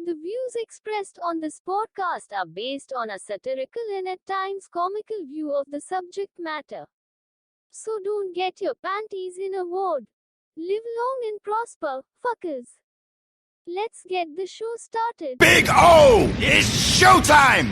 The views expressed on this podcast are based on a satirical and at times comical view of the subject matter. So don't get your panties in a wad. Live long and prosper, fuckers. Let's get the show started. Big O! It's showtime!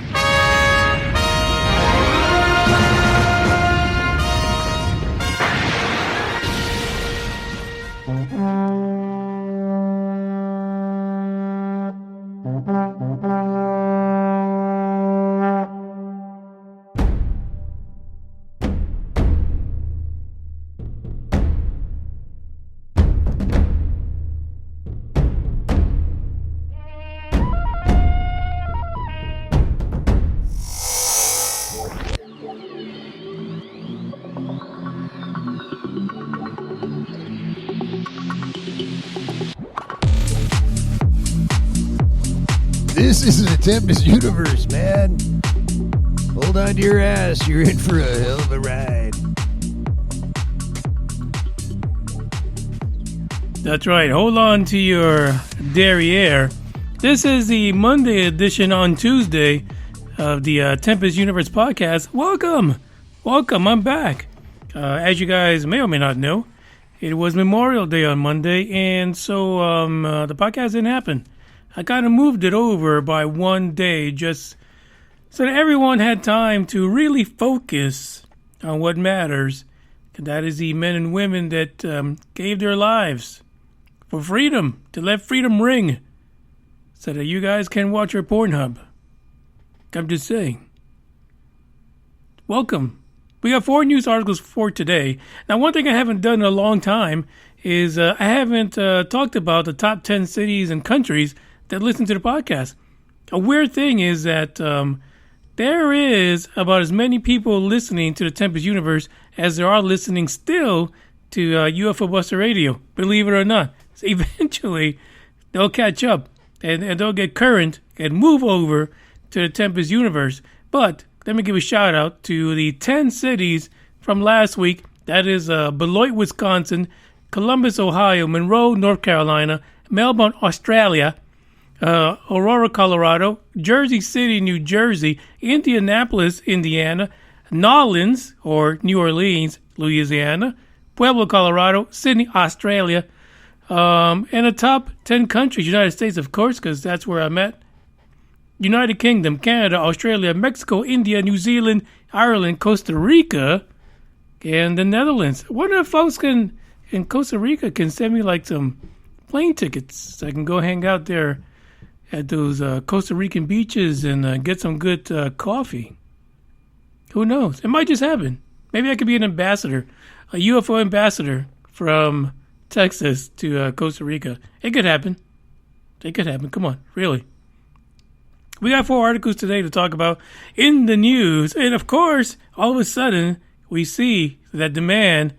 This is the Tempest universe, man. Hold on to your ass. You're in for a hell of a ride. That's right. Hold on to your derriere. This is the Monday edition on Tuesday of the Tempest Universe podcast. Welcome. I'm back. As you guys may or may not know, it was Memorial Day on Monday, and so the podcast didn't happen. I kind of moved it over by one day just so that everyone had time to really focus on what matters. And that is the men and women that gave their lives for freedom, to let freedom ring, so that you guys can watch your Pornhub. I'm just saying. Welcome. We got 4 news articles for today. Now, one thing I haven't done in a long time is I haven't talked about the top 10 cities and countries that listen to the podcast. A weird thing is that there is about as many people listening to the Tempest Universe as there are listening still to UFO Buster Radio, believe it or not. So eventually, they'll catch up and they'll get current and move over to the Tempest Universe. But let me give a shout out to the 10 cities from last week. That is Beloit, Wisconsin, Columbus, Ohio, Monroe, North Carolina, Melbourne, Australia, Aurora, Colorado, Jersey City, New Jersey, Indianapolis, Indiana, Nolens, or New Orleans, Louisiana, Pueblo, Colorado, Sydney, Australia, and the top 10 countries, United States, of course, because that's where I'm at. United Kingdom, Canada, Australia, Mexico, India, New Zealand, Ireland, Costa Rica, and the Netherlands. I wonder if folks in Costa Rica can send me like some plane tickets so I can go hang out there at those Costa Rican beaches and get some good coffee. Who knows? It might just happen. Maybe I could be an ambassador, a UFO ambassador from Texas to Costa Rica. It could happen. Come on, really. We got 4 articles today to talk about in the news. And of course, all of a sudden, we see that the man,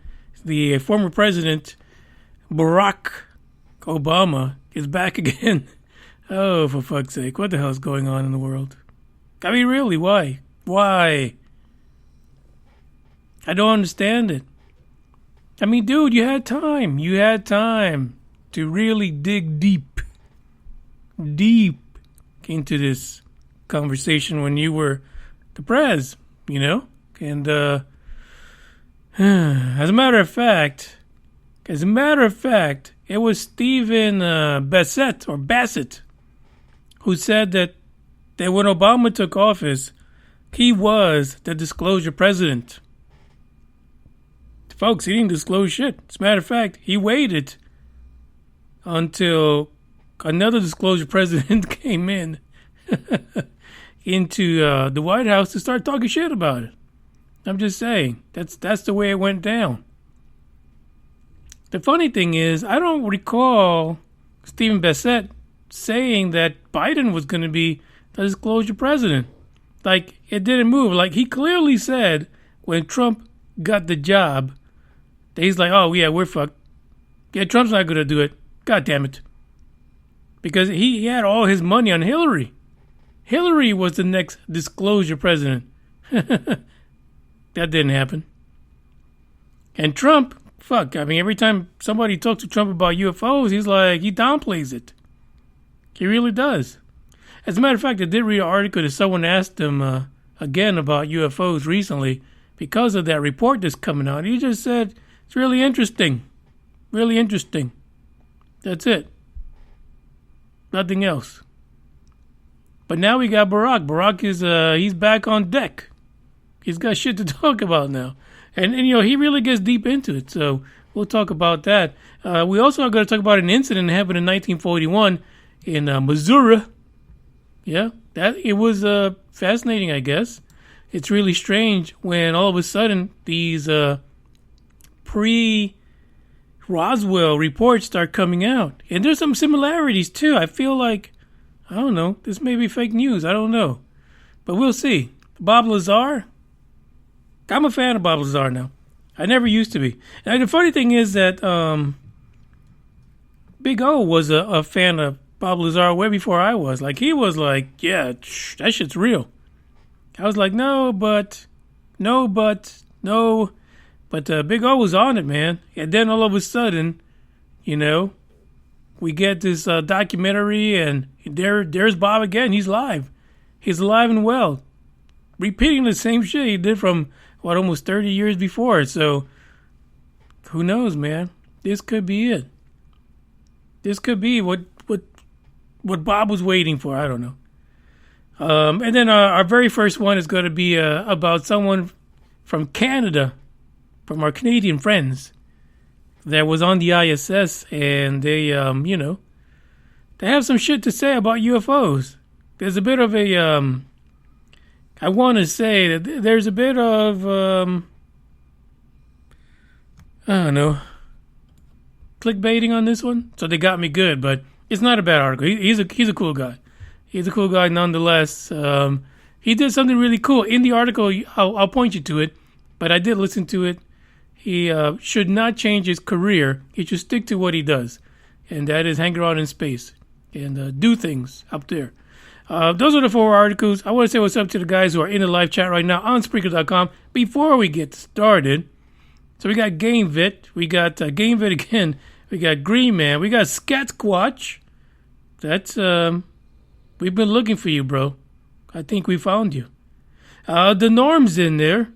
the former president, Barack Obama, is back again. Oh, for fuck's sake. What the hell is going on in the world? I mean, really, why? Why? I don't understand it. I mean, dude, you had time. You had time to really dig deep into this conversation when you were the prez, you know? And as a matter of fact, it was Stephen Bassett who said that when Obama took office, he was the disclosure president. Folks, he didn't disclose shit. As a matter of fact, he waited until another disclosure president came in into the White House to start talking shit about it. I'm just saying, that's the way it went down. The funny thing is, I don't recall Stephen Bassett saying that Biden was going to be the disclosure president. Like, it didn't move. Like, he clearly said when Trump got the job, that he's like, oh, yeah, we're fucked. Yeah, Trump's not going to do it. God damn it. Because he had all his money on Hillary. Hillary was the next disclosure president. That didn't happen. And Trump, fuck, I mean, every time somebody talks to Trump about UFOs, he's like, he downplays it. He really does. As a matter of fact, I did read an article that someone asked him again about UFOs recently because of that report that's coming out. He just said, it's really interesting. Really interesting. That's it. Nothing else. But now we got Barack. Barack is he's back on deck. He's got shit to talk about now. And you know, he really gets deep into it. So we'll talk about that. We also are going to talk about an incident that happened in 1941 in Missouri. Yeah, that it was fascinating, I guess. It's really strange when all of a sudden these pre-Roswell reports start coming out. And there's some similarities, too. I feel like, I don't know, this may be fake news. I don't know. But we'll see. Bob Lazar, I'm a fan of Bob Lazar now. I never used to be. And the funny thing is that Big O was a fan of Bob Lazar way before I was. Like, he was like, yeah, that shit's real. I was like, no. But Big O was on it, man. And then all of a sudden, you know, we get this documentary, and there's Bob again. He's live. He's alive and well. Repeating the same shit he did from, almost 30 years before. So, who knows, man? This could be it. This could be what Bob was waiting for. I don't know. And then our very first one is going to be about someone from Canada, from our Canadian friends, that was on the ISS, and they, you know, they have some shit to say about UFOs. There's a bit of a, I want to say that there's a bit of, I don't know, clickbaiting on this one. So they got me good, but it's not a bad article. He's a cool guy. He's a cool guy nonetheless. He did something really cool. In the article, I'll point you to it, but I did listen to it. He should not change his career. He should stick to what he does, and that is hang around in space and do things up there. Those are the 4 articles. I want to say what's up to the guys who are in the live chat right now on Spreaker.com before we get started. So we got GameVit. We got GameVit again. We got Green Man. We got Scatsquatch. That's, we've been looking for you, bro. I think we found you. The Norm's in there.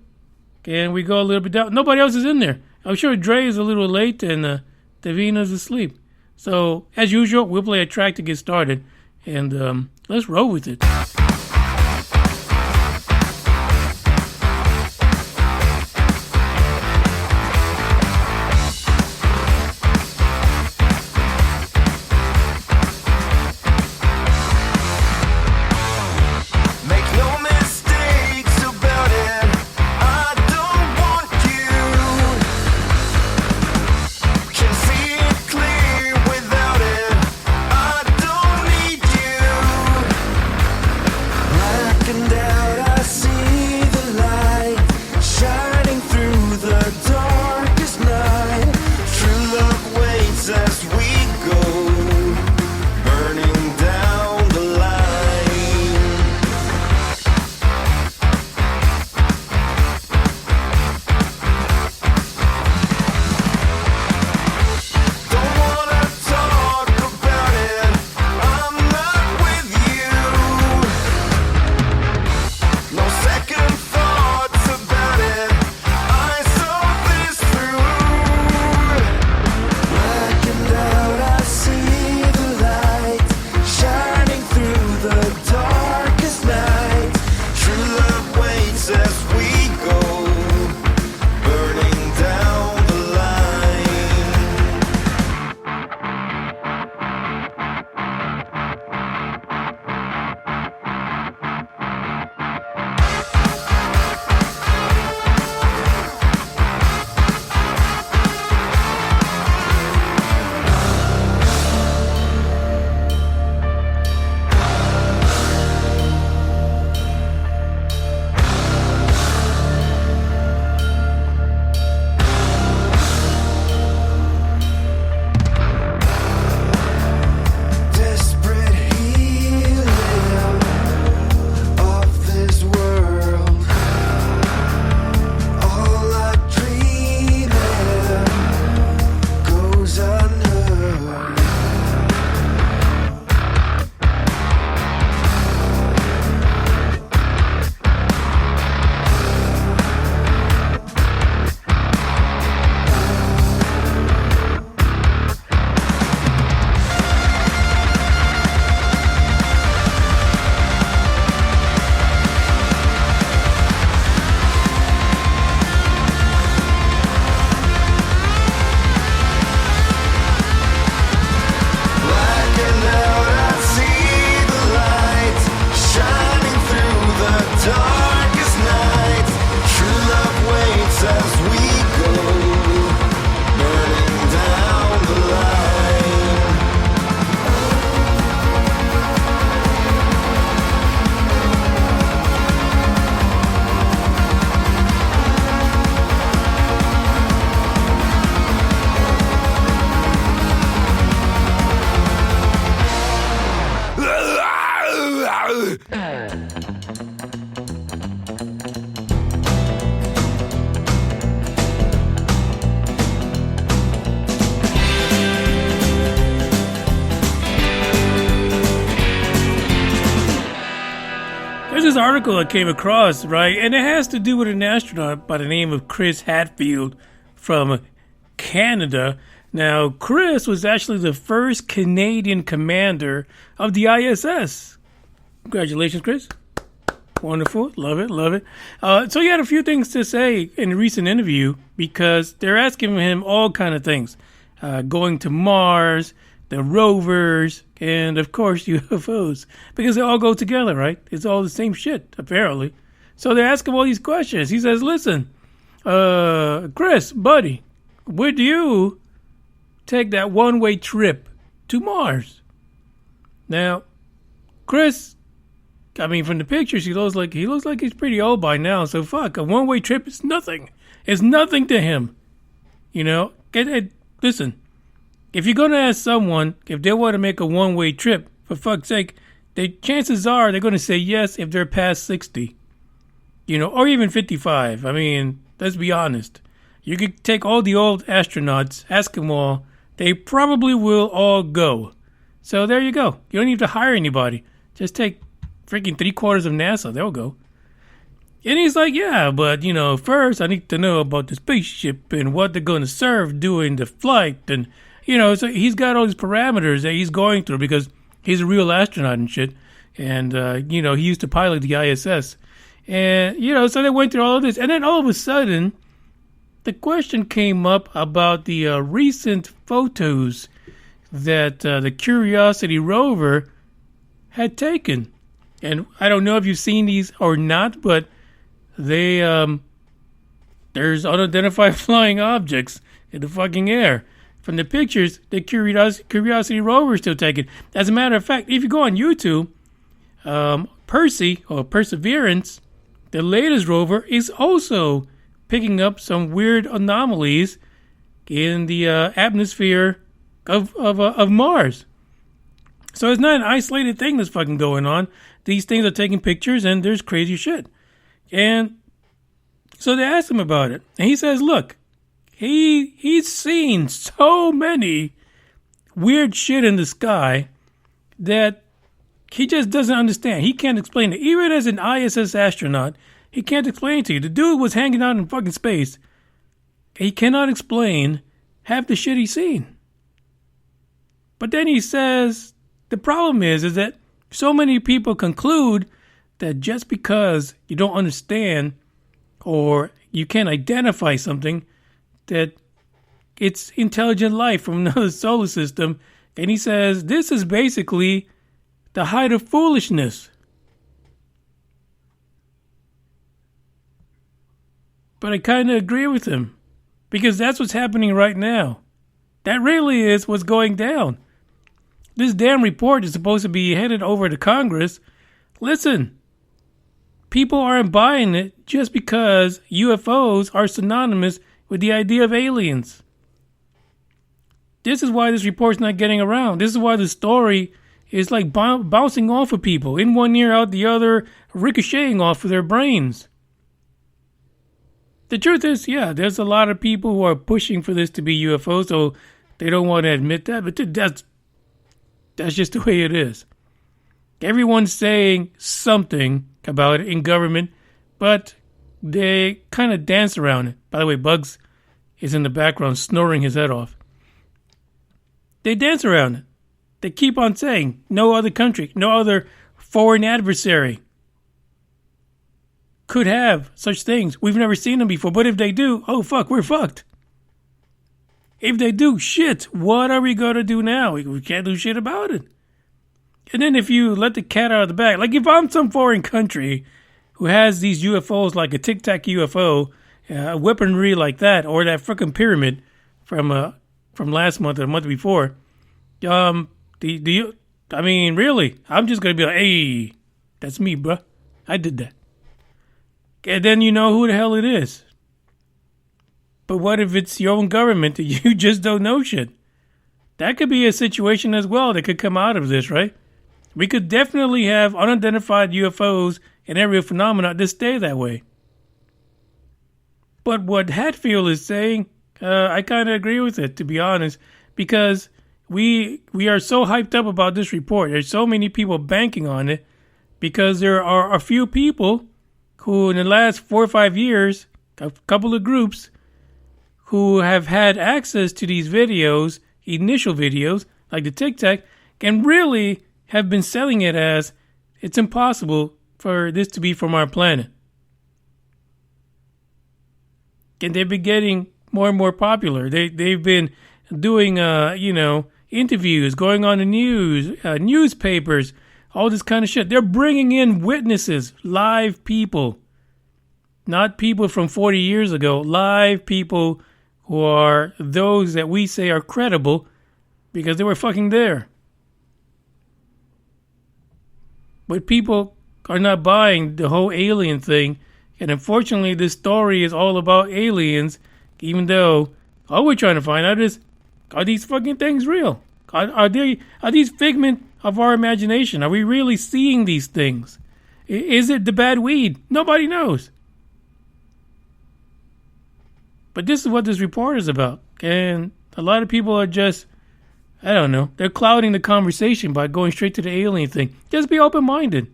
And we go a little bit down. Nobody else is in there. I'm sure Dre is a little late and Davina's asleep. So, as usual, we'll play a track to get started. And let's roll with it. There's this article I came across, right? And it has to do with an astronaut by the name of Chris Hadfield from Canada. Now, Chris was actually the first Canadian commander of the ISS. Congratulations, Chris. Wonderful. Love it. Love it. So he had a few things to say in a recent interview because they're asking him all kind of things. Going to Mars, the rovers, and of course UFOs. Because they all go together, right? It's all the same shit, apparently. So they ask him all these questions. He says, listen, Chris, buddy, would you take that one-way trip to Mars? Now, Chris, I mean, from the pictures, he looks like he's pretty old by now. So fuck, a one-way trip is nothing. It's nothing to him. You know, listen. If you're gonna ask someone if they want to make a one-way trip, for fuck's sake, chances are they're gonna say yes if they're past 60. You know, or even 55. I mean, let's be honest. You could take all the old astronauts, ask them all. They probably will all go. So there you go. You don't need to hire anybody. Just take freaking 3/4 of NASA. They'll go. And he's like, yeah, but, you know, first I need to know about the spaceship and what they're going to serve during the flight. And, you know, so he's got all these parameters that he's going through because he's a real astronaut and shit. And, you know, he used to pilot the ISS. And, you know, so they went through all of this. And then all of a sudden, the question came up about the recent photos that the Curiosity rover had taken. And I don't know if you've seen these or not, but they there's unidentified flying objects in the fucking air. From the pictures, the Curiosity rover is still taken. As a matter of fact, if you go on YouTube, Percy or Perseverance, the latest rover, is also picking up some weird anomalies in the atmosphere of Mars. So it's not an isolated thing that's fucking going on. These things are taking pictures and there's crazy shit. And so they asked him about it. And he says, look, he's seen so many weird shit in the sky that he just doesn't understand. He can't explain it. Even as an ISS astronaut, he can't explain it to you. The dude was hanging out in fucking space. He cannot explain half the shit he's seen. But then he says the problem is that so many people conclude that just because you don't understand or you can't identify something, that it's intelligent life from another solar system. And he says this is basically the height of foolishness. But I kind of agree with him because that's what's happening right now. That really is what's going down. This damn report is supposed to be headed over to Congress. Listen, people aren't buying it just because UFOs are synonymous with the idea of aliens. This is why this report's not getting around. This is why the story is like bouncing off of people, in one ear, out the other, ricocheting off of their brains. The truth is, yeah, there's a lot of people who are pushing for this to be UFO, so they don't want to admit that, but that's just the way it is. Everyone's saying something about it in government, but they kind of dance around it. By the way, Bugs is in the background snoring his head off. They dance around it. They keep on saying, no other country, no other foreign adversary could have such things. We've never seen them before, but if they do, oh fuck, we're fucked. If they do, shit, what are we going to do now? We can't do shit about it. And then if you let the cat out of the bag, like if I'm some foreign country who has these UFOs like a Tic Tac UFO, weaponry like that, or that frickin' pyramid from last month or the month before, I mean, really, I'm just going to be like, hey, that's me, bruh. I did that. And then you know who the hell it is. But what if it's your own government that you just don't know shit? That could be a situation as well that could come out of this, right? We could definitely have unidentified UFOs and aerial phenomena that stay that way. But what Hadfield is saying, I kind of agree with it, to be honest, because we are so hyped up about this report. There's so many people banking on it because there are a few people who in the last 4 or 5 years, a couple of groups who have had access to these videos, initial videos, like the Tic Tac, can really have been selling it as it's impossible for this to be from our planet. And they've been getting more and more popular. They've been doing, interviews, going on the news, newspapers, all this kind of shit. They're bringing in witnesses, live people, not people from 40 years ago, live people who are those that we say are credible because they were fucking there. But people are not buying the whole alien thing. And unfortunately, this story is all about aliens, even though all we're trying to find out is, are these fucking things real? Are these figment of our imagination? Are we really seeing these things? Is it the bad weed? Nobody knows. But this is what this report is about. And a lot of people are just, I don't know, they're clouding the conversation by going straight to the alien thing. Just be open-minded.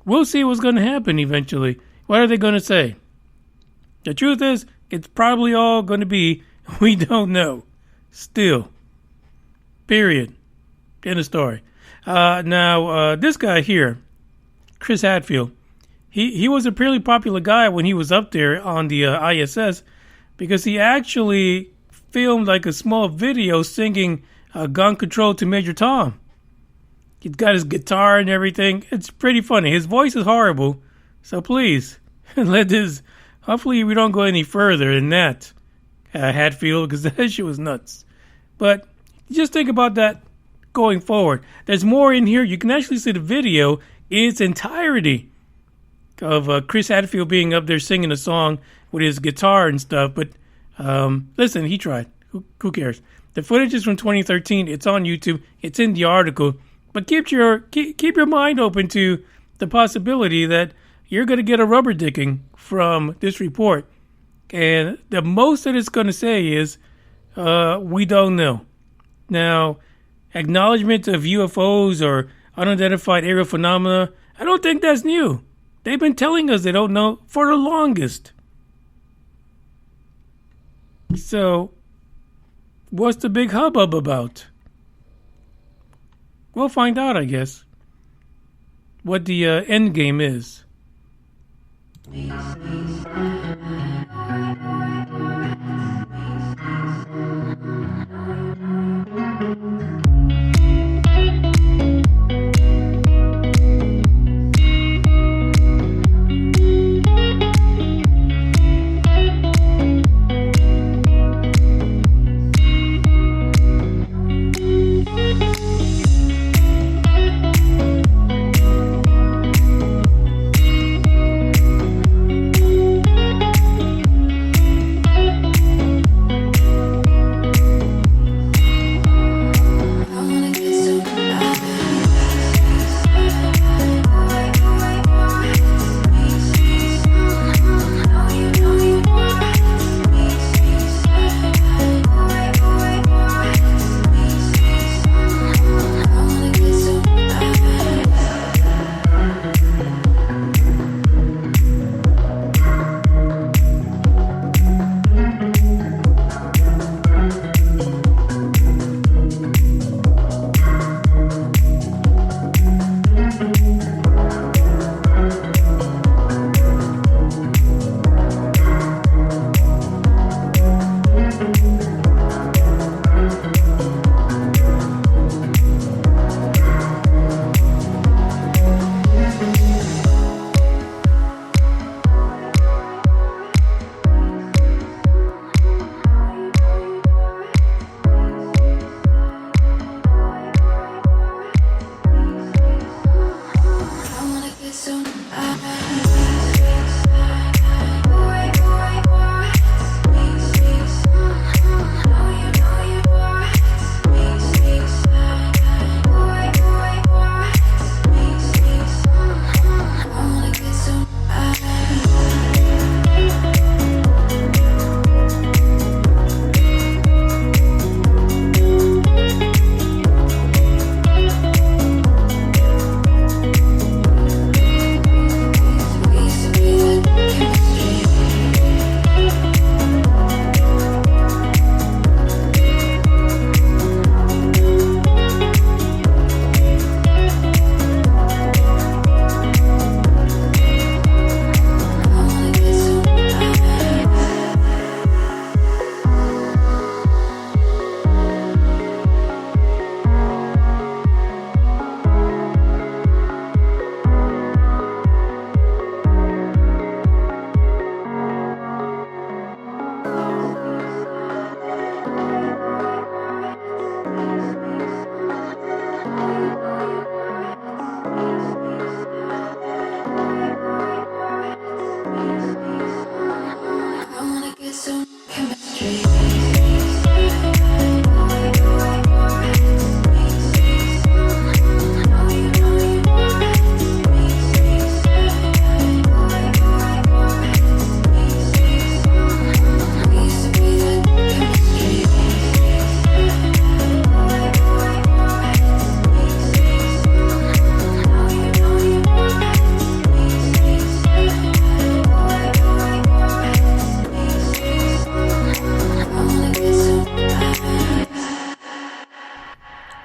We'll see what's going to happen eventually. What are they going to say? The truth is, it's probably all going to be, we don't know. Still. Period. End of story. Now, this guy here, Chris Hadfield, he was a pretty popular guy when he was up there on the ISS because he actually filmed like a small video singing Gun Control to Major Tom. He's got his guitar and everything. It's pretty funny. His voice is horrible. So please, hopefully we don't go any further than that, Hadfield, because that shit was nuts. But just think about that going forward. There's more in here. You can actually see the video in its entirety of Chris Hadfield being up there singing a song with his guitar and stuff. But listen, he tried. Who cares? The footage is from 2013. It's on YouTube. It's in the article. But keep your mind open to the possibility that you're going to get a rubber dicking from this report. And the most that it's going to say is, we don't know. Now, acknowledgement of UFOs or unidentified aerial phenomena, I don't think that's new. They've been telling us they don't know for the longest. So, what's the big hubbub about? We'll find out, I guess, what the end game is.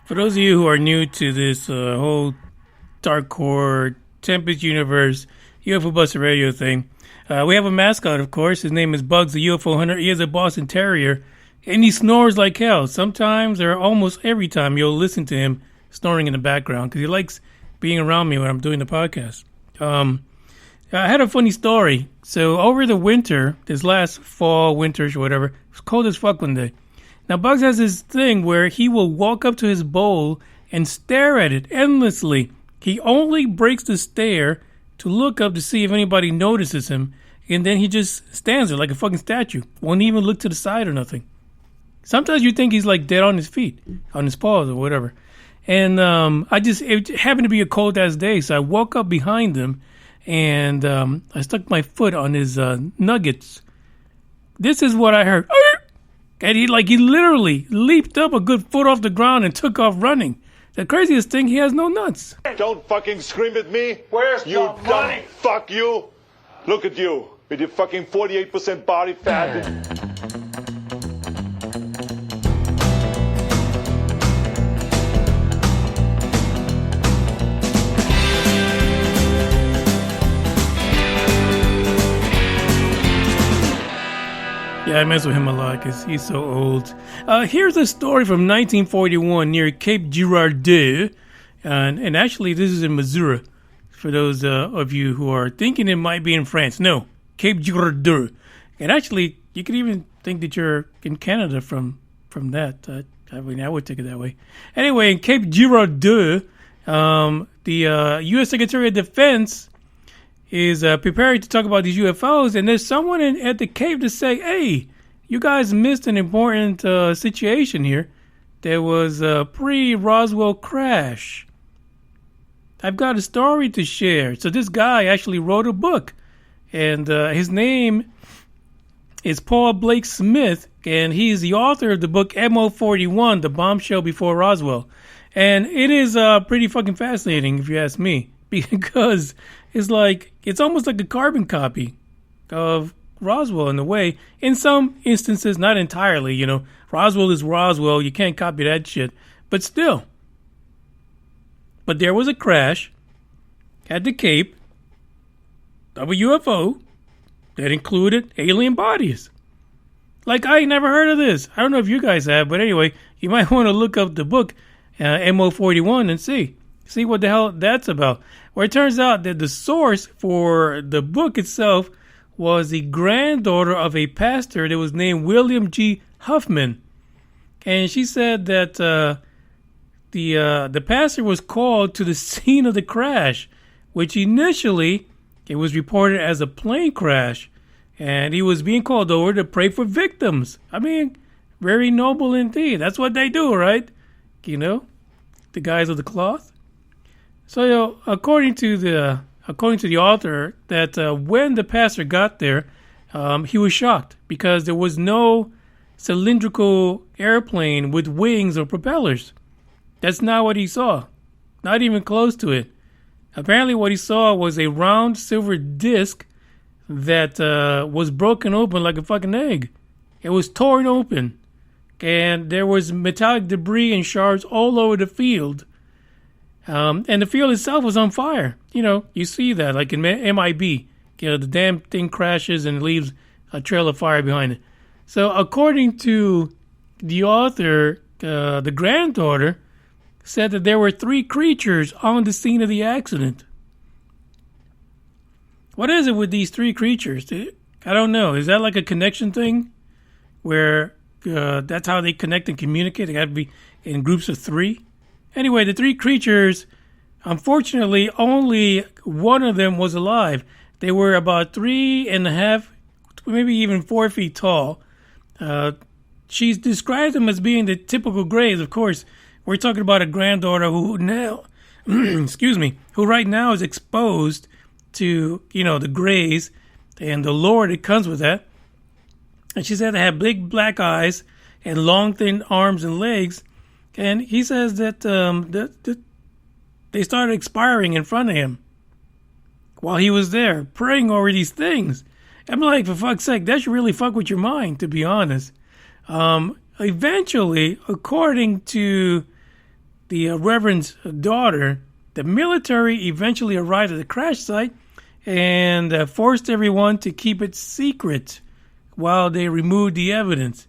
For those of you who are new to this whole Dark Horde, Tempest Universe, UFO Buster Radio thing, we have a mascot, of course. His name is Bugs, the UFO hunter. He is a Boston Terrier, and he snores like hell. Sometimes, or almost every time, you'll listen to him snoring in the background because he likes being around me when I'm doing the podcast. I had a funny story. So over the winter, this last fall, winter, or whatever, it was cold as fuck one day. Now, Bugs has this thing where he will walk up to his bowl and stare at it endlessly. He only breaks the stare to look up to see if anybody notices him, and then he just stands there like a fucking statue. Won't even look to the side or nothing. Sometimes you think he's like dead on his feet, on his paws or whatever. And it happened to be a cold-ass day, so I woke up behind him, and I stuck my foot on his nuggets. This is what I heard. And he literally leaped up a good foot off the ground and took off running. The craziest thing, he has no nuts. Don't fucking scream at me. Where's you the dumb money? fuck you. Look at you with your fucking 48% body fat. Yeah, I mess with him a lot because he's so old. Here's a story from 1941 near Cape Girardeau. And actually, this is in Missouri. For those of you who are thinking it might be in France. No, Cape Girardeau. And actually, you could even think that you're in Canada from that. I would take it that way. Anyway, in Cape Girardeau, the U.S. Secretary of Defense is preparing to talk about these UFOs, and there's someone at the Cape to say, hey, you guys missed an important situation here. There was a pre-Roswell crash. I've got a story to share. So this guy actually wrote a book, and his name is Paul Blake Smith, and he's the author of the book MO41, The Bombshell Before Roswell. And it is pretty fucking fascinating, if you ask me, because it's almost like a carbon copy of Roswell in a way. In some instances, not entirely, you know. Roswell is Roswell. You can't copy that shit. But still. But there was a crash at the Cape of a UFO that included alien bodies. Like, I ain't never heard of this. I don't know if you guys have, but anyway, you might want to look up the book, MO41, and see what the hell that's about. Well, it turns out that the source for the book itself was the granddaughter of a pastor that was named William G. Huffman. And she said that the pastor was called to the scene of the crash, which initially it was reported as a plane crash. And he was being called over to pray for victims. I mean, very noble indeed. That's what they do, right? You know, the guys of the cloth. So, you know, according to the author, that when the pastor got there, he was shocked because there was no cylindrical airplane with wings or propellers. That's not what he saw. Not even close to it. Apparently what he saw was a round silver disc that was broken open like a fucking egg. It was torn open. And there was metallic debris and shards all over the field. And the field itself was on fire. You know, you see that, like in MIB. You know, the damn thing crashes and leaves a trail of fire behind it. So according to the author, the granddaughter said that there were 3 creatures on the scene of the accident. What is it with these 3 creatures? I don't know. Is that like a connection thing? Where that's how they connect and communicate? They got to be in groups of 3? Anyway, the 3 creatures Unfortunately, only one of them was alive. They were about 3.5, maybe even 4 feet tall. She described them as being the typical Greys. Of course, we're talking about a granddaughter who now, who right now is exposed to, the Greys and the lore that comes with that. And she said they have big black eyes and long, thin arms and legs. And he says that they started expiring in front of him while he was there praying over these things. I'm like, for fuck's sake, that should really fuck with your mind, to be honest. Eventually, according to the Reverend's daughter, the military eventually arrived at the crash site and forced everyone to keep it secret while they removed the evidence.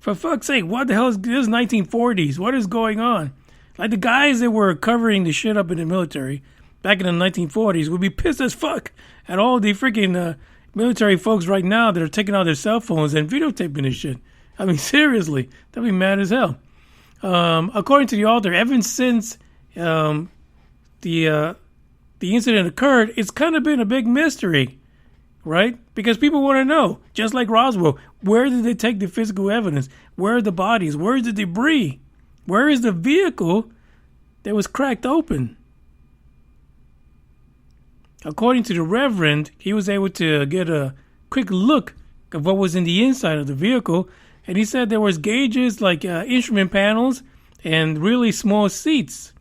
For fuck's sake, what the hell is this 1940s? What is going on? Like, the guys that were covering the shit up in the military back in the 1940s would be pissed as fuck at all the freaking military folks right now that are taking out their cell phones and videotaping this shit. I mean, seriously, they'll be mad as hell. According to the author, ever since the incident occurred, it's kind of been a big mystery, right? Because people want to know, just like Roswell, where did they take the physical evidence? Where are the bodies? Where is the debris? Where is the vehicle that was cracked open? According to the Reverend, he was able to get a quick look of what was in the inside of the vehicle, and he said there was gauges like instrument panels and really small seats.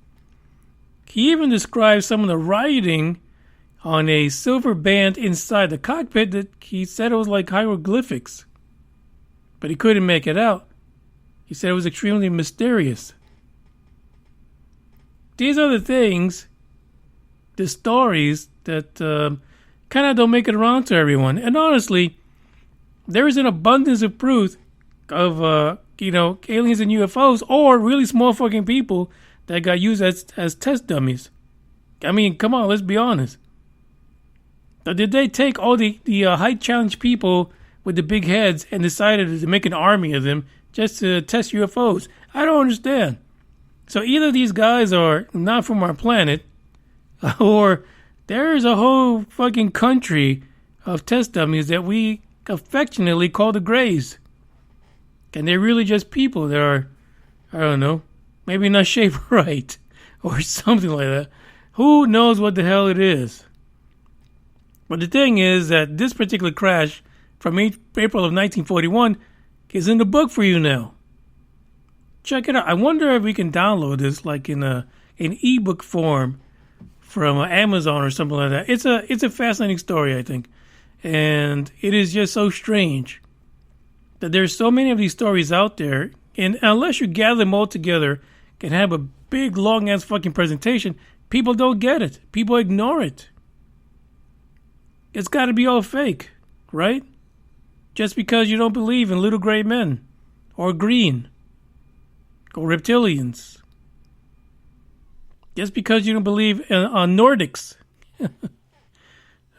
He even described some of the writing on a silver band inside the cockpit that he said it was like hieroglyphics, but he couldn't make it out. He said it was extremely mysterious. These are the things, the stories that kind of don't make it around to everyone. And honestly, there is an abundance of proof of, aliens and UFOs, or really small fucking people that got used as test dummies. I mean, come on, let's be honest. Now, did they take all the height challenge people with the big heads and decided to make an army of them just to test UFOs? I don't understand. So either these guys are not from our planet, or there's a whole fucking country of test dummies that we affectionately call the Greys. And they're really just people that are, I don't know, maybe not shaped right or something like that. Who knows what the hell it is? But the thing is that this particular crash from April of 1941 is in the book for you now. Check it out. I wonder if we can download this like in an ebook form from Amazon or something like that. It's a fascinating story, I think. And it is just so strange that there's so many of these stories out there, and unless you gather them all together and have a big, long-ass fucking presentation, people don't get it. People ignore it. It's got to be all fake, right? Just because you don't believe in little gray men, or green, or reptilians. Just because you don't believe on Nordics.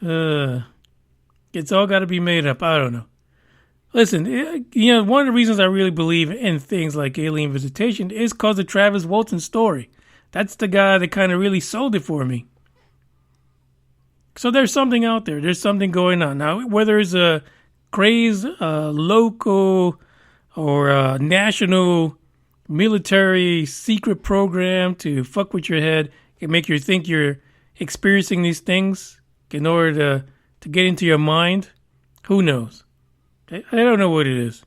It's all got to be made up. I don't know. Listen, one of the reasons I really believe in things like alien visitation is because of Travis Walton's story. That's the guy that kind of really sold it for me. So there's something out there. There's something going on. Now, whether it's a crazed local or national military secret program to fuck with your head and make you think you're experiencing these things in order to get into your mind, who knows? I don't know what it is.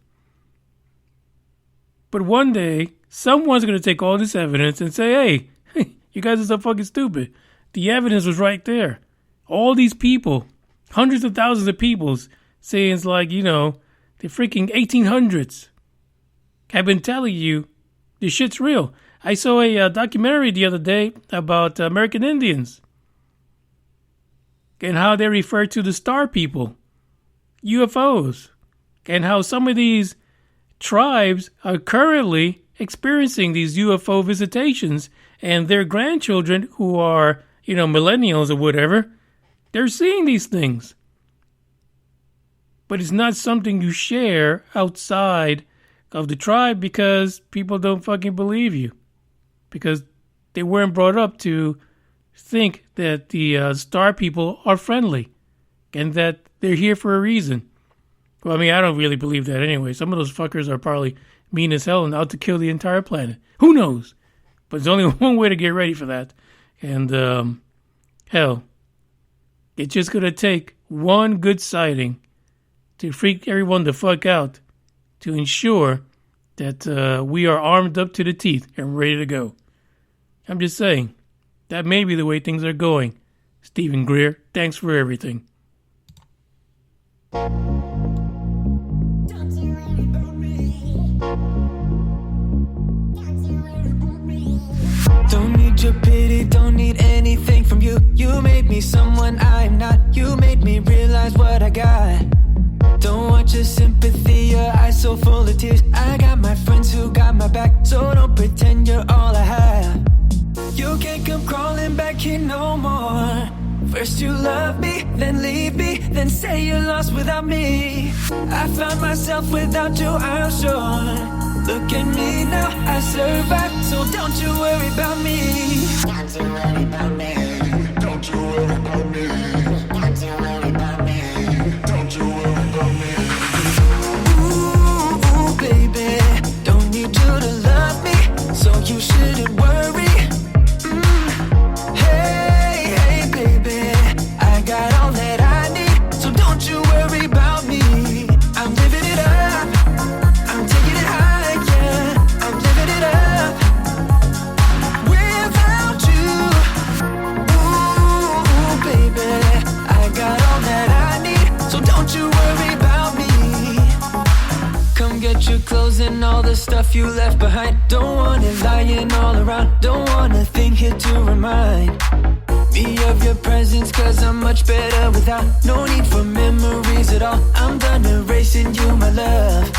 But one day, someone's going to take all this evidence and say, hey, you guys are so fucking stupid. The evidence was right there. All these people, hundreds of thousands of people saying it's like, the freaking 1800s have been telling you this shit's real. I saw a documentary the other day about American Indians and how they refer to the star people, UFOs, and how some of these tribes are currently experiencing these UFO visitations, and their grandchildren who are, millennials or whatever, they're seeing these things. But it's not something you share outside of the tribe because people don't fucking believe you. Because they weren't brought up to think that the star people are friendly and that they're here for a reason. Well, I mean, I don't really believe that anyway. Some of those fuckers are probably mean as hell and out to kill the entire planet. Who knows? But there's only one way to get ready for that. And, hell, it's just going to take one good sighting to freak everyone the fuck out to ensure that we are armed up to the teeth and ready to go. I'm just saying, that may be the way things are going. Stephen Greer, thanks for everything. Don't need your pity, don't need anything from you. You made me someone I'm not. You made me realize what I got. Don't want your sympathy, your eyes so full of tears. I got my friends who got my back, so don't pretend you're all I have. You can't come crawling back here no more. First you love me, then leave me, then say you're lost without me. I found myself without you, I'm sure. Look at me now, I survived, so don't you worry about me. Don't you worry about me. Don't you worry about me. Don't you worry about me. Don't you worry about me. Ooh, baby, don't need you to love me, so you shouldn't worry. Hey, baby, I got all that I need, so don't you worry about me. I'm living it up, I'm taking it high, yeah, I'm living it up without you. Ooh, baby, I got all that I need, so don't you worry about me. Come get your clothes and all the stuff you left behind. Don't want it lying all around, don't want a thing here to remind me of your presence, cause I'm much better without. No need for memories at all, I'm done erasing you, my love.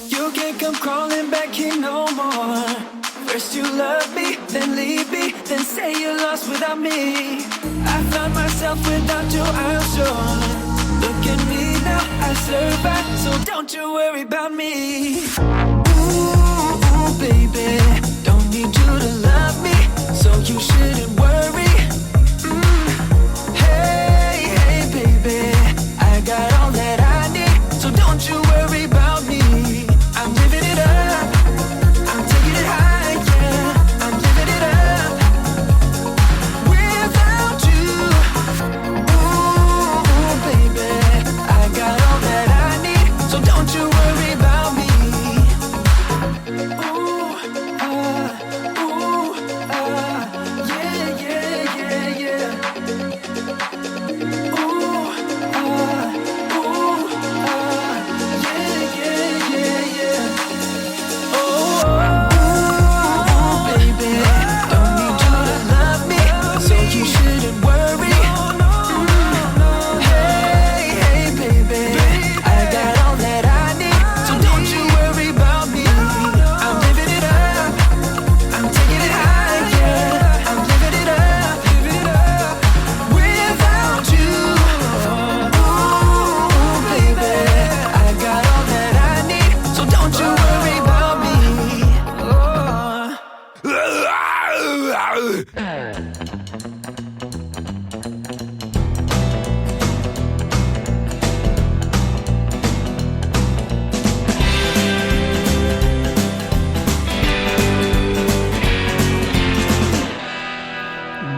You can't come crawling back here no more. First you love me, then leave me, then say you're lost without me. I found myself without you, I'm sure. Look at me now, I survived, so don't you worry about me. Ooh, baby, don't need you to love me, so you shouldn't worry. Hey, baby, I got all that I need, so don't you worry about me. I'm living it up, I'm taking it high, yeah, I'm living it up without you. Ooh, baby, I got all that I need, so don't you worry about me. Yeah, yeah, yeah, yeah.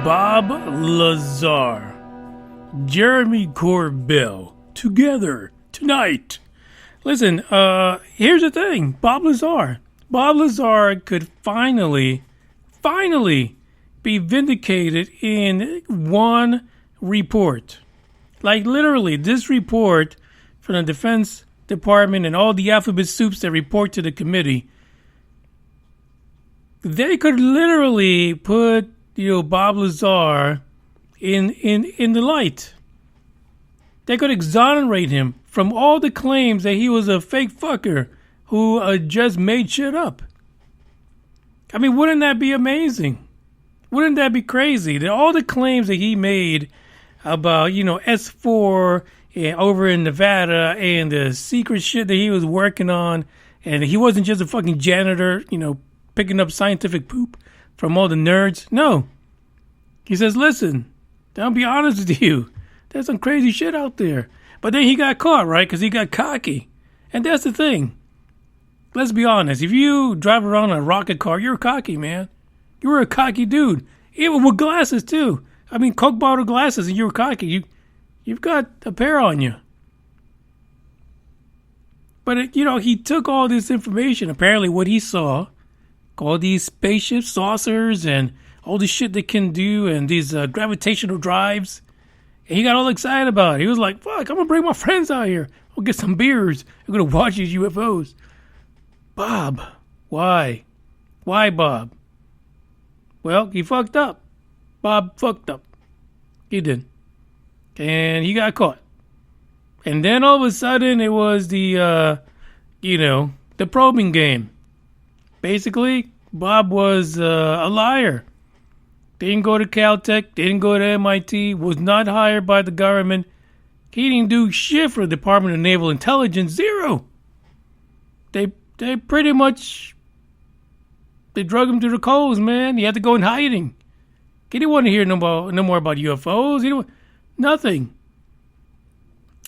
Bob Lazar, Jeremy Corbell, together tonight. Listen, here's the thing. Bob Lazar could finally be vindicated in one report. Like literally, this report from the Defense Department and all the alphabet soups that report to the committee, they could literally put Bob Lazar in the light. They could exonerate him from all the claims that he was a fake fucker who just made shit up. I mean, wouldn't that be amazing? Wouldn't that be crazy? That all the claims that he made about, S4 over in Nevada and the secret shit that he was working on, and he wasn't just a fucking janitor, picking up scientific poop from all the nerds. No. He says, listen, I'll be honest with you. There's some crazy shit out there. But then he got caught, right? Because he got cocky. And that's the thing. Let's be honest. If you drive around a rocket car, you're cocky, man. You're a cocky dude. Even with glasses, too. I mean, Coke bottle glasses, and you're cocky. You've got a pair on you. But, he took all this information, apparently what he saw, all these spaceships, saucers, and all this shit they can do, and these gravitational drives. And he got all excited about it. He was like, fuck, I'm going to bring my friends out here. We'll get some beers. We're going to watch these UFOs. Bob, why? Why, Bob? Well, he fucked up. Bob fucked up. He did. And he got caught. And then all of a sudden, it was the probing game. Basically, Bob was a liar. Didn't go to Caltech, didn't go to MIT, was not hired by the government. He didn't do shit for the Department of Naval Intelligence, zero. They pretty much, they drug him to the coals, man. He had to go in hiding. He didn't want to hear no more about UFOs. Nothing.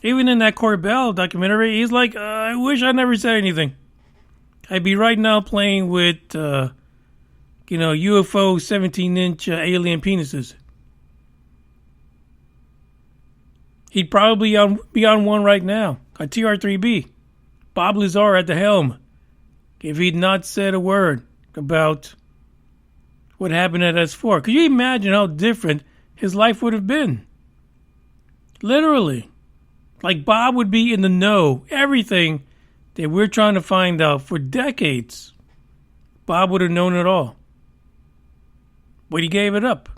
Even in that Corbell documentary, he's like, I wish I never said anything. I'd be right now playing with, UFO 17-inch alien penises. He'd probably be on one right now, a TR-3B. Bob Lazar at the helm. If he'd not said a word about what happened at S4. Could you imagine how different his life would have been? Literally. Like Bob would be in the know. Everything that we're trying to find out for decades. Bob would have known it all. But he gave it up.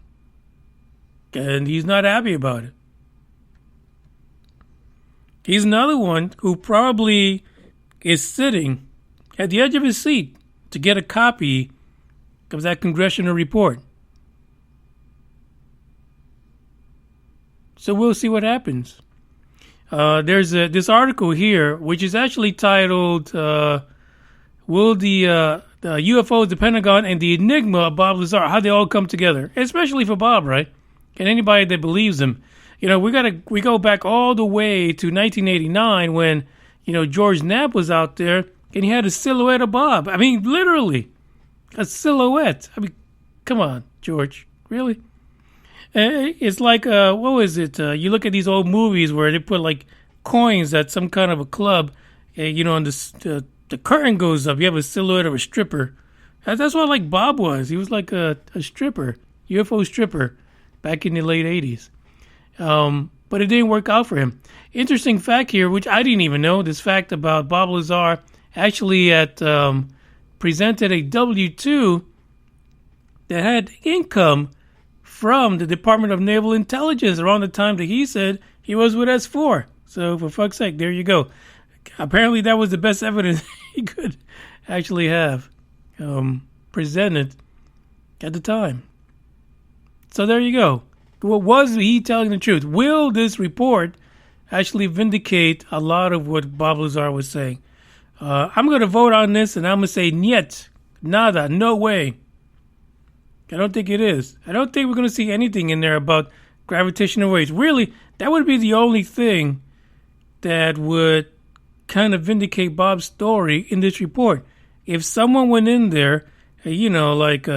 And he's not happy about it. He's another one who probably is sitting at the edge of his seat to get a copy of that congressional report. So we'll see what happens. There's this article here, which is actually titled, Will the UFOs, the Pentagon, and the Enigma of Bob Lazar, how they all come together, especially for Bob, right? And anybody that believes him. We go back all the way to 1989 when, George Knapp was out there and he had a silhouette of Bob. I mean, literally, a silhouette. I mean, come on, George, really? It's like, what was it? You look at these old movies where they put like coins at some kind of a club, and the curtain goes up. You have a silhouette of a stripper. That's what like Bob was. He was like a stripper, UFO stripper, back in the late 80s. But it didn't work out for him. Interesting fact here, which I didn't even know, this fact about Bob Lazar actually presented a W-2 that had income from the Department of Naval Intelligence around the time that he said he was with S4. So for fuck's sake, there you go. Apparently that was the best evidence he could actually have presented at the time. So there you go. Was he telling the truth? Will this report actually vindicate a lot of what Bob Lazar was saying? I'm going to vote on this, and I'm going to say niet, nada, no way. I don't think it is. I don't think we're going to see anything in there about gravitational waves. Really, that would be the only thing that would kind of vindicate Bob's story in this report. If someone went in there, like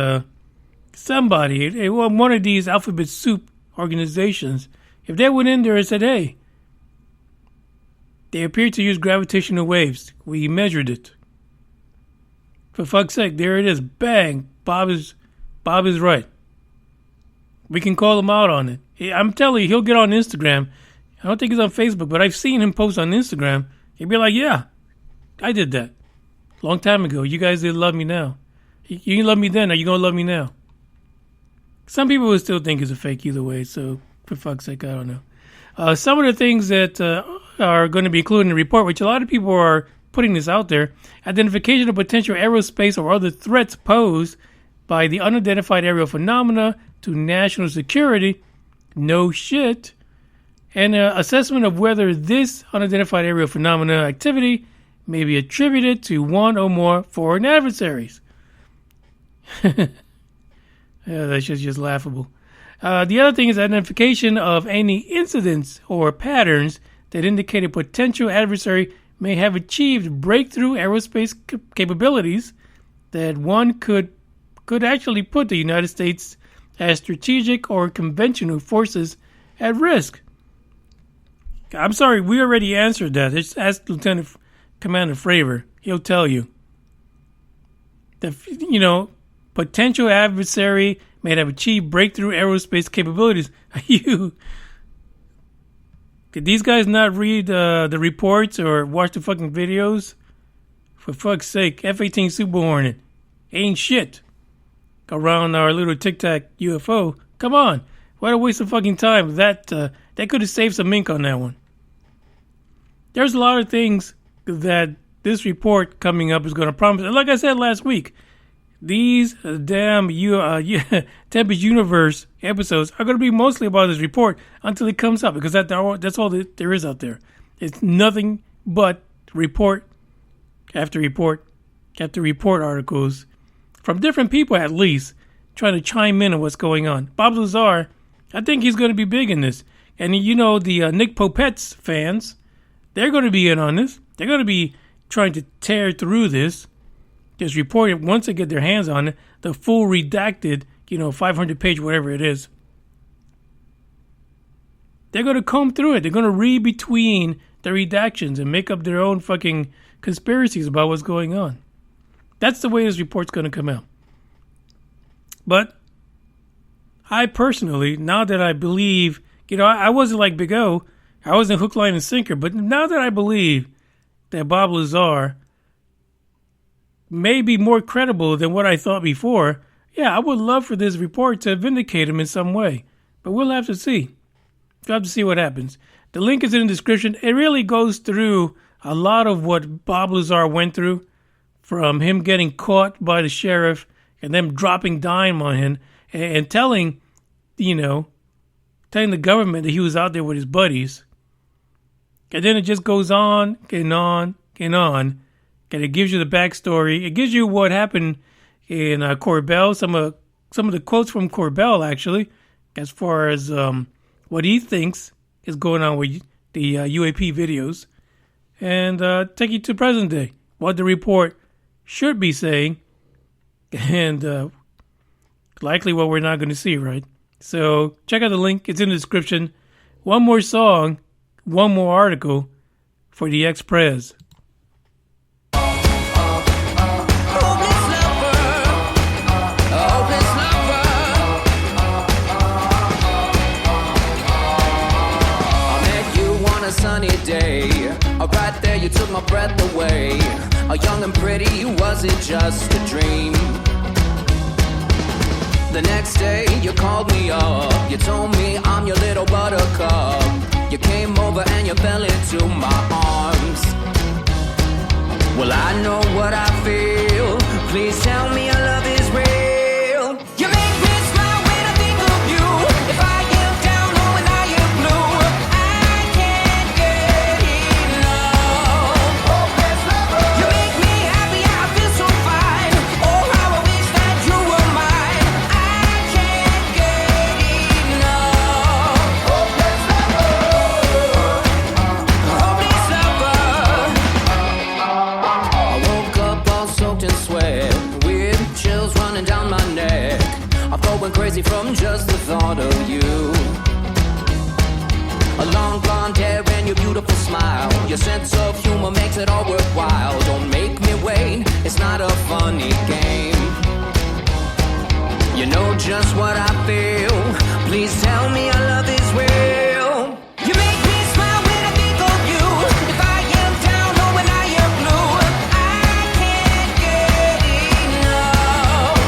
somebody, one of these alphabet soup organizations, if they went in there and said, hey, they appear to use gravitational waves. We measured it. For fuck's sake, there it is. Bang. Bob is right. We can call him out on it. I'm telling you, he'll get on Instagram. I don't think he's on Facebook, but I've seen him post on Instagram. He'll be like, yeah, I did that. Long time ago. You guys didn't love me now. You didn't love me then. Are you going to love me now? Some people will still think it's a fake either way, so for fuck's sake, I don't know. Some of the things that are going to be included in the report, which a lot of people are putting this out there, identification of potential aerospace or other threats posed by the unidentified aerial phenomena to national security, no shit, and assessment of whether this unidentified aerial phenomena activity may be attributed to one or more foreign adversaries. Yeah, that's just laughable. The other thing is identification of any incidents or patterns that indicate a potential adversary may have achieved breakthrough aerospace capabilities that one could actually put the United States as strategic or conventional forces at risk. I'm sorry, we already answered that. Just ask Lieutenant Commander Fravor. He'll tell you. Potential adversary may have achieved breakthrough aerospace capabilities. Did these guys not read the reports or watch the fucking videos? For fuck's sake, F-18 Super Hornet ain't shit around our little Tic Tac UFO. Come on, what a waste of fucking time. That could have saved some ink on that one. There's a lot of things that this report coming up is going to promise. And like I said last week, these damn Tempest Universe episodes are going to be mostly about this report until it comes up, because that's all that there is out there. It's nothing but report after report after report articles from different people, at least, trying to chime in on what's going on. Bob Lazar, I think he's going to be big in this. And the Nick Popet's fans, they're going to be in on this. They're going to be trying to tear through this report it once they get their hands on it, the full redacted, 500-page, whatever it is. They're going to comb through it. They're going to read between the redactions and make up their own fucking conspiracies about what's going on. That's the way this report's going to come out. But I personally, now that I believe, I wasn't like Big O. I wasn't hook, line, and sinker. But now that I believe that Bob Lazar may be more credible than what I thought before, I would love for this report to vindicate him in some way. But we'll have to see. We'll have to see what happens. The link is in the description. It really goes through a lot of what Bob Lazar went through, from him getting caught by the sheriff and them dropping dime on him and telling the government that he was out there with his buddies. And then it just goes on and on and on. And it gives you the backstory. It gives you what happened in Corbell, some of the quotes from Corbell, actually, as far as what he thinks is going on with the UAP videos. And take you to present day, what the report should be saying, and likely what we're not going to see, right? So check out the link. It's in the description. One more song, one more article for the ex-Prez. Sunny day, right there you took my breath away. Young and pretty, was it just a dream? The next day you called me up, you told me I'm your little buttercup. You came over and you fell into my arms. Well, I know what I feel, please tell me your love is real. You make me smile when I think of you. If I am down or when I am blue, I can't get enough. You make me happy, I feel so fine. Oh, how I wish that you were mine. I can't get enough. Hopeless lover. I woke up all soaked in sweat, with chills running down my neck. I'm going crazy from just the thought of you. A long blonde hair and your beautiful smile, your sense of humor makes it all worthwhile. Don't make me wait, it's not a funny game. You know just what I feel, please tell me our love is real. You make me smile when I think of you. If I am down or when I am blue, I can't get enough.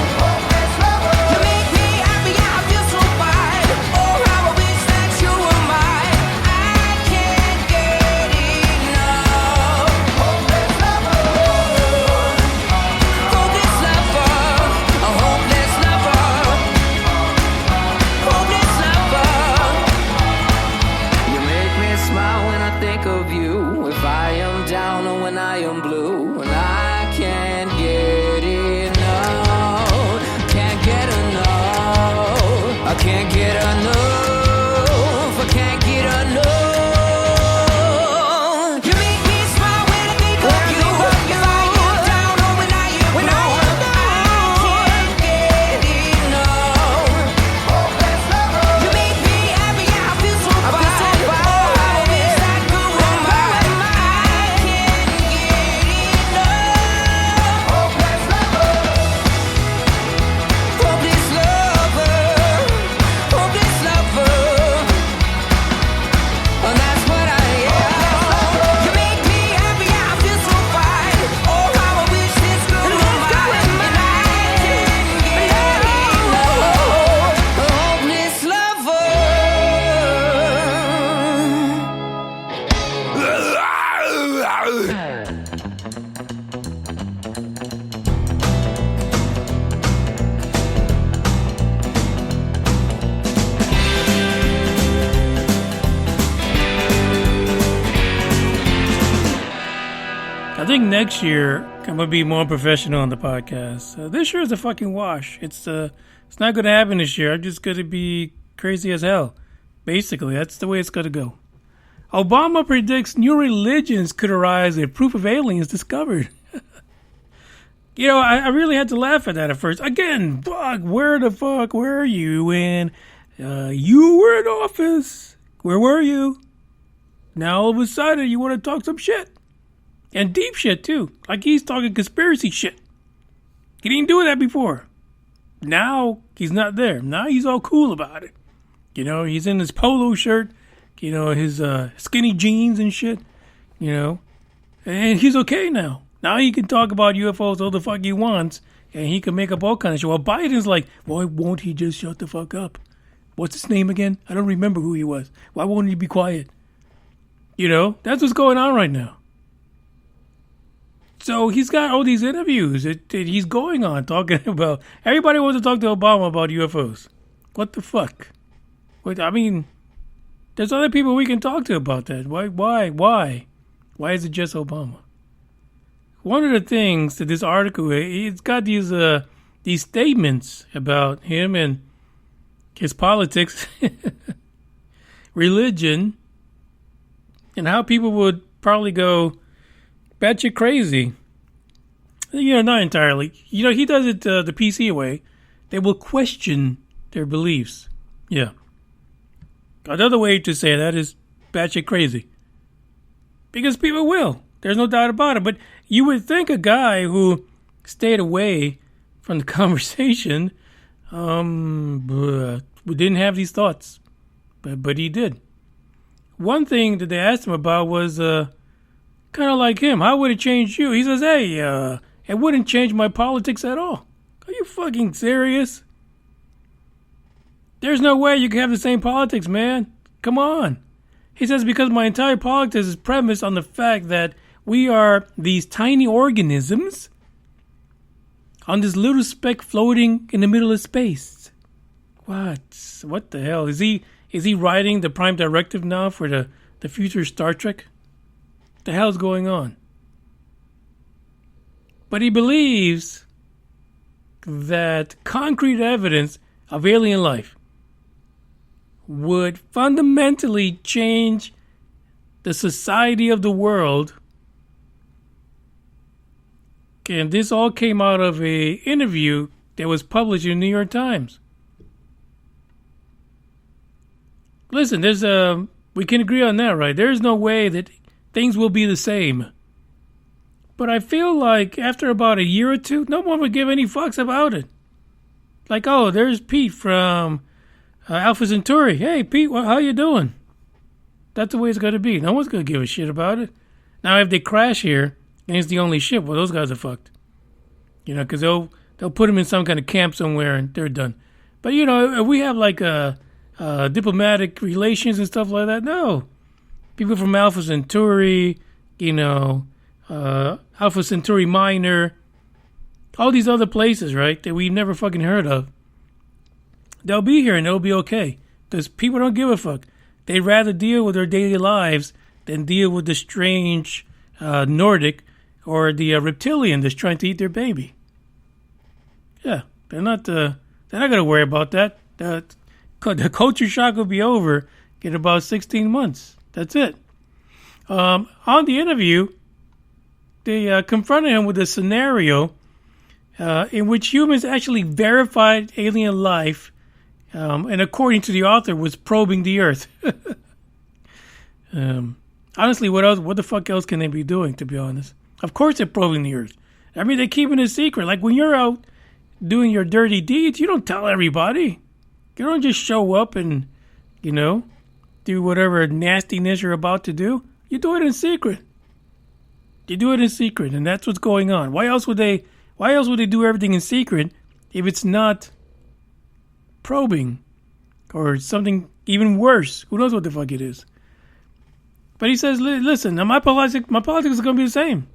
You make me happy, I feel so fine. Oh, how I wish that you were mine. I can't get enough. Hopeless lover, a hopeless lover. Hopeless lover. think next year I'm gonna be more professional on the podcast. This year is a fucking wash. It's not gonna happen this year. I'm just gonna be crazy as hell. Basically, that's the way it's gonna go. Obama predicts new religions could arise if proof of aliens discovered. You know, I really had to laugh at that at first. Again, fuck, where the fuck were you when you were in office? Where were you? Now all of a sudden you want to talk some shit. And deep shit too. Like he's talking conspiracy shit. He didn't do that before. Now he's not there. Now he's all cool about it. You know, he's in his polo shirt. You know, his skinny jeans and shit. You know. And he's okay now. Now he can talk about UFOs all the fuck he wants. And he can make up all kinds of shit. Well, Biden's like, why won't he just shut the fuck up? What's his name again? I don't remember who he was. Why won't he be quiet? You know, that's what's going on right now. So he's got all these interviews that he's going on talking about. Everybody wants to talk to Obama about UFOs. What the fuck? I mean, there's other people we can talk to about that. Why? Why is it just Obama? One of the things that this article, it's got these statements about him and his politics, religion, and how people would probably go batshit crazy. You know, not entirely. You know, he does it the PC way. They will question their beliefs. Yeah. Another way to say that is batshit crazy. Because people will. There's no doubt about it. But you would think a guy who stayed away from the conversation didn't have these thoughts. But he did. One thing that they asked him about was kind of like him. How would it change you? He says, hey, it wouldn't change my politics at all. Are you fucking serious? There's no way you can have the same politics, man. Come on. He says, because my entire politics is premised on the fact that we are these tiny organisms on this little speck floating in the middle of space. What the hell? Is he writing the prime directive now for the future Star Trek? What the hell's going on? But he believes that concrete evidence of alien life would fundamentally change the society of the world. And this all came out of a interview that was published in the New York Times. Listen, we can agree on that, right? There's no way that things will be the same. But I feel like after about a year or two, no one would give any fucks about it. Like, oh, there's Pete from Alpha Centauri. Hey, Pete, how you doing? That's the way it's going to be. No one's going to give a shit about it. Now, if they crash here and it's the only ship, well, those guys are fucked. You know, because they'll put them in some kind of camp somewhere and they're done. But, you know, if we have like diplomatic relations and stuff like that, no. People from Alpha Centauri, you know, Alpha Centauri Minor, all these other places, right, that we've never fucking heard of, they'll be here and they'll be okay. Because people don't give a fuck. They'd rather deal with their daily lives than deal with the strange Nordic or the reptilian that's trying to eat their baby. Yeah, they're not going to worry about that. The culture shock will be over in about 16 months. That's it. On the interview, they confronted him with a scenario in which humans actually verified alien life, and according to the author, was probing the Earth. Honestly, what the fuck else can they be doing, to be honest? Of course they're probing the Earth. I mean, they're keeping it a secret. Like, when you're out doing your dirty deeds, you don't tell everybody. You don't just show up and, you know, do whatever nastiness you're about to do. You do it in secret. You do it in secret, and that's what's going on. Why else would they do everything in secret if it's not probing or something even worse? Who knows what the fuck it is? But he says, listen, now my politics is going to be the same.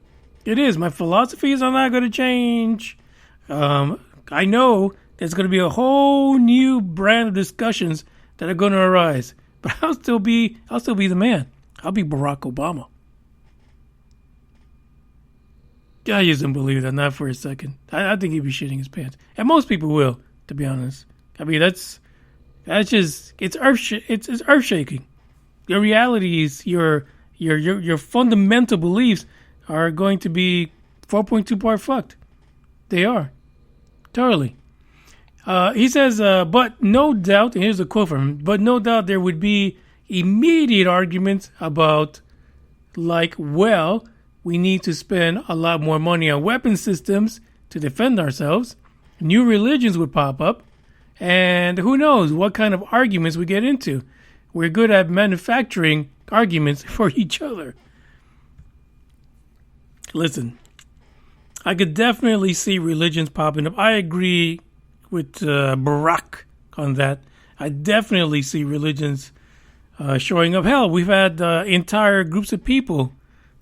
It is. My philosophies are not going to change. I know there's going to be a whole new brand of discussions that are going to arise. But I'll still be the man. I'll be Barack Obama. I just don't believe that, not for a second. I think he'd be shitting his pants. And most people will, to be honest. I mean, that's just, it's earth-shaking. Your realities, your fundamental beliefs are going to be 4.2 part fucked. They are. Totally. He says, but no doubt, and here's a quote from him, but no doubt there would be immediate arguments about, like, well, we need to spend a lot more money on weapon systems to defend ourselves. New religions would pop up. And who knows what kind of arguments we get into. We're good at manufacturing arguments for each other. Listen, I could definitely see religions popping up. I agree with Barack on that. I definitely see religions showing up. Hell, we've had entire groups of people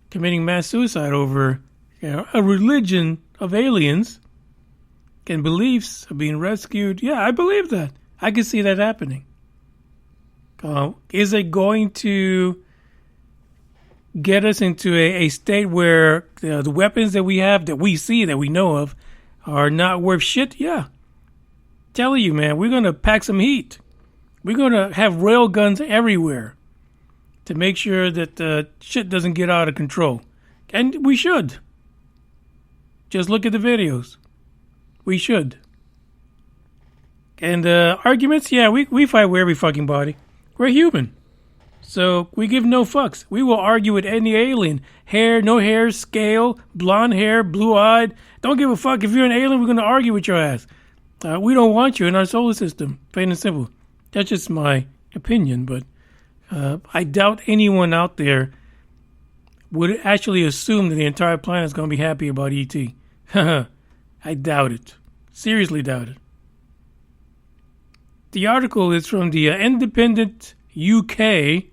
committing mass suicide over a religion of aliens and beliefs of being rescued. Yeah, I believe that. I can see that happening. Is it going to get us into a state where the weapons that we have, that we see, that we know of, are not worth shit? Yeah. Telling you, man, we're going to pack some heat. We're going to have rail guns everywhere to make sure that shit doesn't get out of control. And we should. Just look at the videos. We should. And arguments, yeah, we fight with every fucking body. We're human. So we give no fucks. We will argue with any alien. Hair, no hair, scale, blonde hair, blue-eyed. Don't give a fuck. If you're an alien, we're going to argue with your ass. We don't want you in our solar system. Plain and simple. That's just my opinion, but I doubt anyone out there would actually assume that the entire planet is going to be happy about ET. I doubt it. Seriously doubt it. The article is from the Independent UK.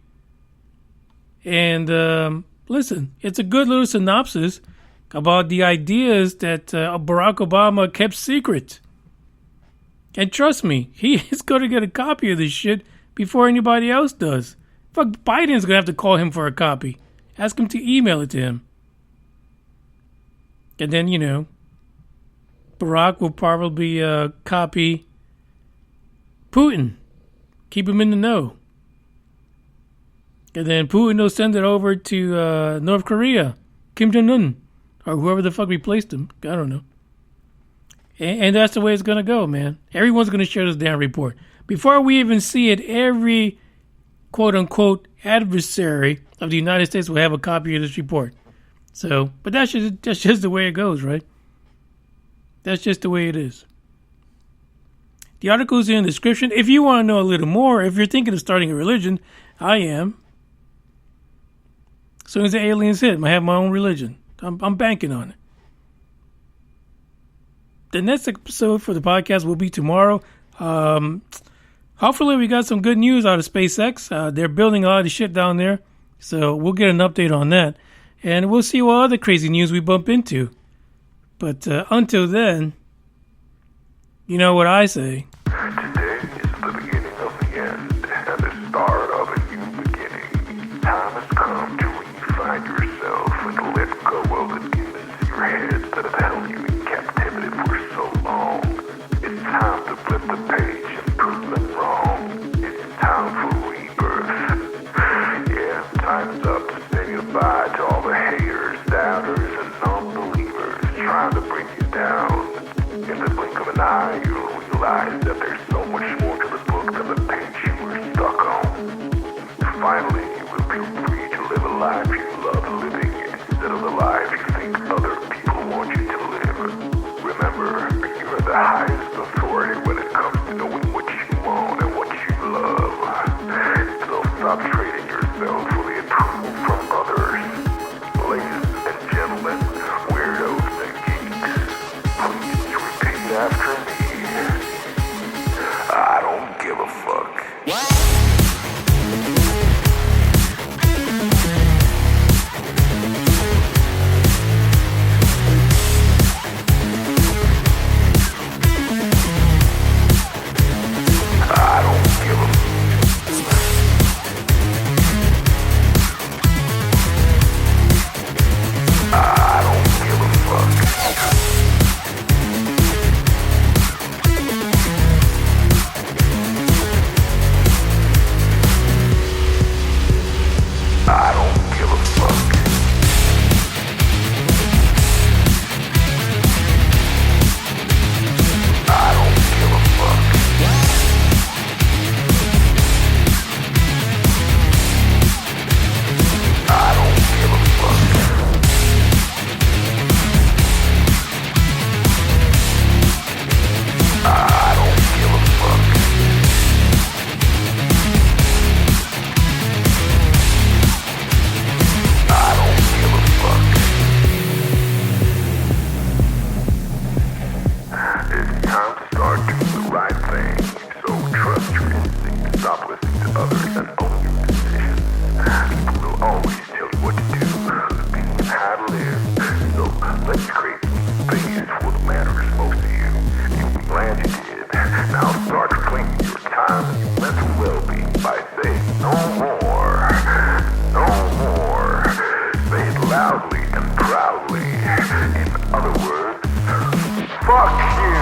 And listen, it's a good little synopsis about the ideas that Barack Obama kept secret. And trust me, he is going to get a copy of this shit before anybody else does. Fuck, Biden's going to have to call him for a copy. Ask him to email it to him. And then, you know, Barack will probably copy Putin. Keep him in the know. And then Putin will send it over to North Korea, Kim Jong-un, or whoever the fuck replaced him. I don't know. And that's the way it's going to go, man. Everyone's going to share this damn report. Before we even see it, every quote-unquote adversary of the United States will have a copy of this report. So, but that's just the way it goes, right? That's just the way it is. The article is in the description. If you want to know a little more, if you're thinking of starting a religion, I am. As soon as the aliens hit, I have my own religion. I'm banking on it. The next episode for the podcast will be tomorrow. Hopefully we got some good news out of SpaceX. They're building a lot of shit down there. So we'll get an update on that. And we'll see what other crazy news we bump into. But until then, you know what I say. Today is the beginning of the end and the start of a new beginning. Time has come to refine yourself and let go of the demons in your head that have held you in captivity for so long. It's time to flip the page and prove them wrong. It's time for rebirth. Yeah, time's up to say goodbye to all the haters, doubters, and non-believers trying to bring you down. In the blink of an eye, you'll realize that there's so much more to the book than the page you were stuck on. Finally, you will feel free to live a life you love living instead of the life you think other people want you to live. Remember, you're the highest authority when it comes to knowing what you want and what you love. So stop trading yourself for the approval from others. Ladies and gentlemen, weirdos and geeks, please repeat after me. I don't give a fuck. No more. No more. Say it loudly and proudly. In other words, fuck you.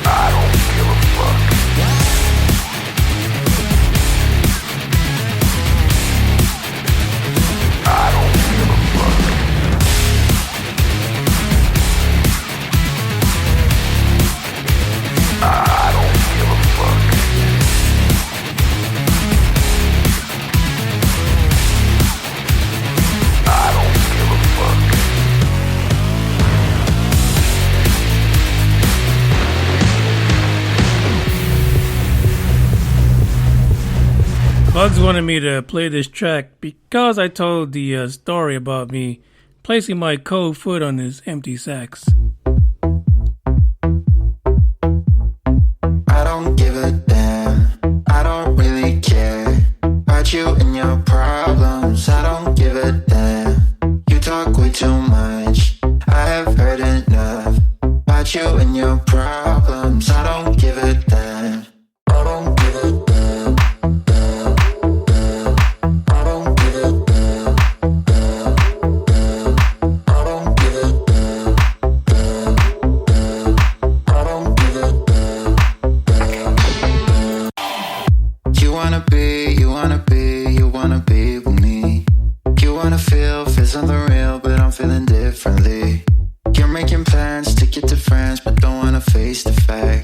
I don't give a fuck. I don't give a fuck. I don't give a fuck. I don't give a fuck. Bugs wanted me to play this track because I told the story about me placing my cold foot on his empty sacks. I don't give a damn. I don't really care about you and your problems. I don't give a damn. You talk way too much. I have heard enough about you and your problems. I don't give a damn. I don't give a damn. Damn, damn. I don't give a damn. Damn, damn. I don't give a damn. Damn, damn. I don't give a damn. You wanna be with me. You wanna feel something real, but I'm feeling differently. You're making plans to get to France, but don't wanna face the fact